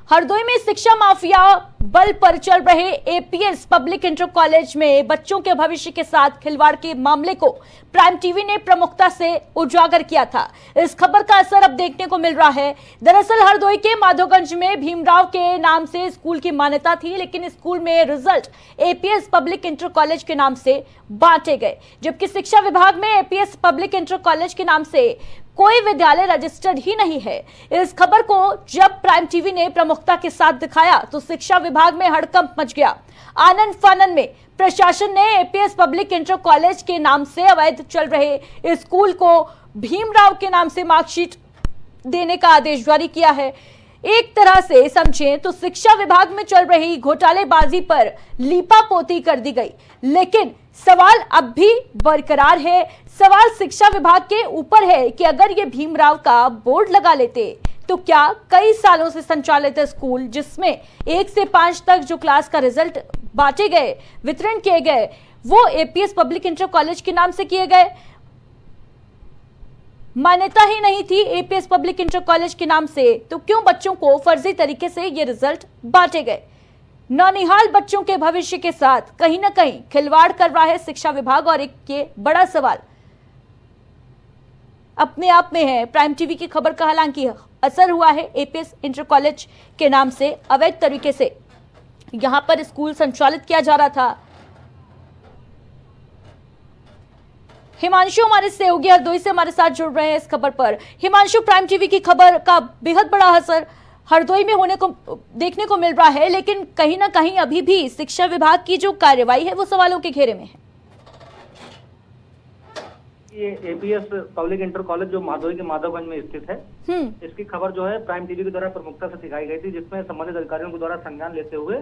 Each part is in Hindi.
हरदोई में शिक्षा माफिया बल पर चल रहे एपीएस पब्लिक इंटर कॉलेज में बच्चों के भविष्य के साथ खिलवाड़ के मामले को प्राइम टीवी ने प्रमुखता से उजागर किया था। इस खबर का असर अब देखने को मिल रहा है। दरअसल हरदोई के माधोगंज में भीमराव के नाम से स्कूल की मान्यता थी, लेकिन स्कूल में result APS public inter college के नाम से बांटे गए, जबकि शिक्षा विभाग में एपीएस पब्लिक इंटर कॉलेज के नाम से कोई विद्यालय रजिस्टर्ड ही नहीं है। इस खबर को जब प्राइम टीवी ने प्रमुखता के साथ दिखाया तो शिक्षा विभाग में हड़कंप मच गया। आनन फानन में प्रशासन ने एपीएस पब्लिक इंटर कॉलेज के नाम से अवैध चल रहे स्कूल को भीमराव के नाम से मार्कशीट देने का आदेश जारी किया है। एक तरह से समझें तो शिक्षा विभाग में चल रही घोटालेबाजी पर लीपापोती कर दी गई, लेकिन सवाल अब भी बरकरार है। सवाल शिक्षा विभाग के ऊपर है कि अगर ये भीमराव का बोर्ड लगा लेते तो क्या कई सालों से संचालित स्कूल जिसमें 1 से 5 तक जो क्लास का रिजल्ट बांटे गए, वितरण किए गए, वो एपीएस पब्लिक इंटर कॉलेज के नाम से किए गए, मान्यता ही नहीं थी एपीएस पब्लिक इंटर कॉलेज के नाम से, तो क्यों बच्चों को फर्जी तरीके से ये रिजल्ट बांटे गए? नौनिहाल बच्चों के भविष्य के साथ कहीं ना कहीं खिलवाड़ कर रहा है शिक्षा विभाग, और एक ये बड़ा सवाल अपने आप में है। प्राइम टीवी की खबर का हालांकि असर हुआ है एपीएस इंटर कॉलेज के नाम से अवैध तरीके से यहां पर स्कूल संचालित किया जा रहा था। हिमांशु हमारे सहयोगी हरदोई से हमारे साथ जुड़ रहे हैं इस खबर पर। हिमांशु, प्राइम टीवी की खबर का बेहद बड़ा असर हरदोई में होने को देखने को मिल रहा है, लेकिन कहीं ना कहीं अभी भी शिक्षा विभाग की जो कार्रवाई है वो सवालों के घेरे में है। ये एपीएस पब्लिक इंटर कॉलेज जो हरदोई के माधवगंज में स्थित है, इसकी खबर जो है प्राइम टीवी के द्वारा प्रमुखता से दिखाई गई थी, जिसमें संबंधित अधिकारियों के द्वारा संज्ञान लेते हुए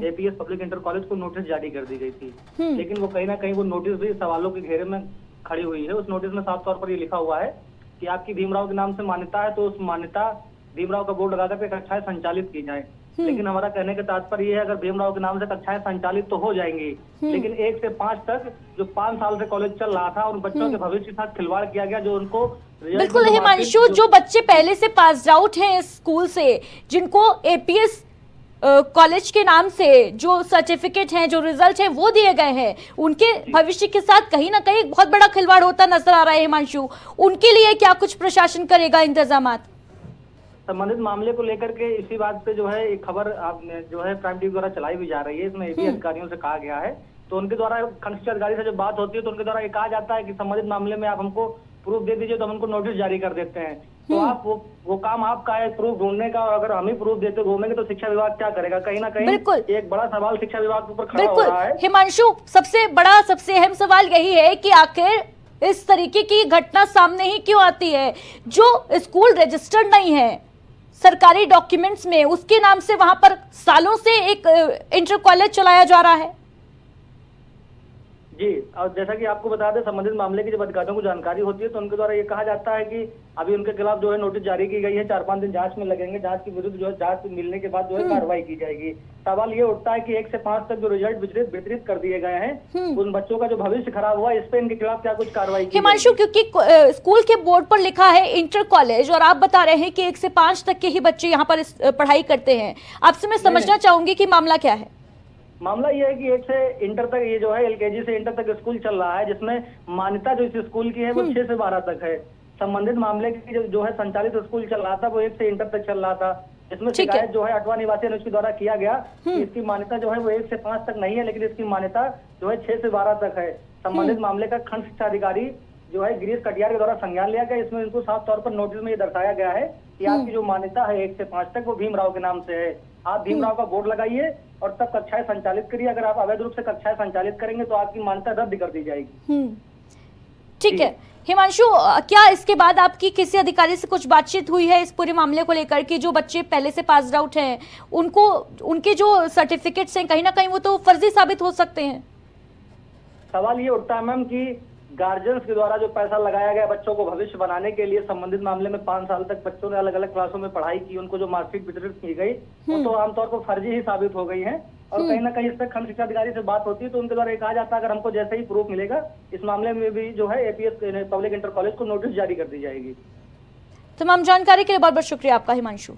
एपीएस पब्लिक इंटर कॉलेज को नोटिस जारी कर दी गई थी। लेकिन वो कहीं ना कहीं वो नोटिस भी सवालों के घेरे में खड़ी हुई है। उस नोटिस में साफ तौर पर ये लिखा हुआ है कि आपकी भीमराव के नाम से मान्यता है, तो उस मान्यता भीमराव का बोर्ड लगाकर कक्षाएं संचालित की जाए। लेकिन हमारा कहने का तात्पर्य ये है, अगर भीमराव के नाम से कक्षाएं संचालित तो हो जाएंगी, लेकिन 1 से 5 तक जो 5 साल से कॉलेज चल रहा था, उन बच्चों के भविष्य के साथ खिलवाड़ किया गया, जो उनको बिल्कुल हिमांशु, जो बच्चे पहले से पास आउट हैं इस स्कूल से, जिनको एपीएस कॉलेज के नाम से जो सर्टिफिकेट हैं, जो रिजल्ट हैं वो दिए गए हैं, उनके भविष्य के साथ कहीं ना कहीं बहुत बड़ा खिलवाड़ होता नजर आ रहा है। हिमांशु, उनके लिए क्या कुछ प्रशासन करेगा इंतजामात? संबंधित मामले को लेकर के इसी बात पे जो है एक खबर आपने जो है प्राइम टीवी द्वारा चलाई भी जा रही है। इसमें एपी अधिकारियों से कहा गया है, तो उनके द्वारा खंड अधिकारी से जब बात होती है तो उनके द्वारा ये कहा जाता है कि संबंधित मामले में आप हमको प्रूफ दे दीजिए, तो हम उनको नोटिस जारी कर देते हैं। तो आप वो काम आपका है प्रूफ ढूंढने का, और अगर हम ही प्रूफ देते घूमेंगे तो शिक्षा विभाग क्या करेगा? कहीं ना कहीं एक बड़ा सवाल शिक्षा विभाग के ऊपर खड़ा हो रहा है। हिमांशु, सबसे बड़ा सबसे अहम सवाल यही है कि आखिर इस तरीके की घटना सामने ही क्यों आती है? जो स्कूल रजिस्टर्ड नहीं है सरकारी डॉक्यूमेंट्स में, उसके नाम से वहां पर सालों से एक इंटर कॉलेज चलाया जा रहा है। जी, और जैसा कि आपको बता दें, संबंधित मामले की जब अधिकारियों को जानकारी होती है तो उनके द्वारा ये कहा जाता है कि अभी उनके खिलाफ जो है नोटिस जारी की गई है, 4-5 दिन जांच में लगेंगे, जांच के विरुद्ध जो है जांच मिलने के बाद जो है कार्रवाई की जाएगी। सवाल ये उठता है कि 1 से 5 तक जो रिजल्ट वितरित कर दिए गए हैं, उन बच्चों का जो भविष्य खराब हुआ, इस पे इनके खिलाफ क्या कुछ कार्रवाई की? हिमांशु, क्योंकि स्कूल के बोर्ड पर लिखा है इंटर कॉलेज, और आप बता रहे हैं कि 1 से 5 तक के ही बच्चे यहाँ पर पढ़ाई करते हैं, आपसे मैं समझना चाहूंगी कि मामला क्या है? मामला ये है कि 1 से इंटर तक, ये जो है एलकेजी से इंटर तक स्कूल चल रहा है, जिसमें मान्यता जो इस स्कूल की है वो 6 से 12 तक है। संबंधित मामले की जो है संचालित स्कूल चल रहा था वो 1 से इंटर तक चल रहा था। इसमें शिकायत जो है अटवा निवासी अनुज के द्वारा किया गया कि इसकी मान्यता जो है वो 1 से 5 तक नहीं है, लेकिन इसकी मान्यता जो है 6 से 12 तक है। संबंधित मामले का खंड शिक्षा अधिकारी जो है गिरीश कटियार के द्वारा संज्ञान लिया गया। इसमें इनको साफ तौर पर नोटिस में ये दर्शाया गया है कि आपकी जो मान्यता है 1 से 5 तक वो भीमराव के नाम से है, आप भीमराव का बोर्ड लगाइए और तब कक्षाएं संचालित करिए। अगर आप अवैध रूप से कक्षाएं संचालित करेंगे तो आपकी मान्यता रद्द कर दी जाएगी। ठीक है हिमांशु, क्या इसके बाद आपकी किसी अधिकारी से कुछ बातचीत हुई है इस पूरे मामले को लेकर कि जो बच्चे पहले से पास आउट हैं उनको उनके जो सर्टिफिकेट्स हैं कहीं ना कहीं वो तो फर्जी साबित हो सकते हैं? सवाल ये उठता है मैम कि गार्जियंस के द्वारा जो पैसा लगाया गया बच्चों को भविष्य बनाने के लिए, संबंधित मामले में 5 साल तक बच्चों ने अलग अलग क्लासों में पढ़ाई की, उनको जो मार्कशीट वितरित की गई वो तो आमतौर पर फर्जी ही साबित हो गई है। और कहीं ना कहीं इस पर खंड शिक्षा अधिकारी से बात होती है तो उनके द्वारा कहा जाता है अगर हमको जैसे ही प्रूफ मिलेगा इस मामले में भी जो है एपीएस पब्लिक इंटर कॉलेज को नोटिस जारी कर दी जाएगी। तमाम जानकारी के लिए बहुत बहुत शुक्रिया आपका हिमांशु।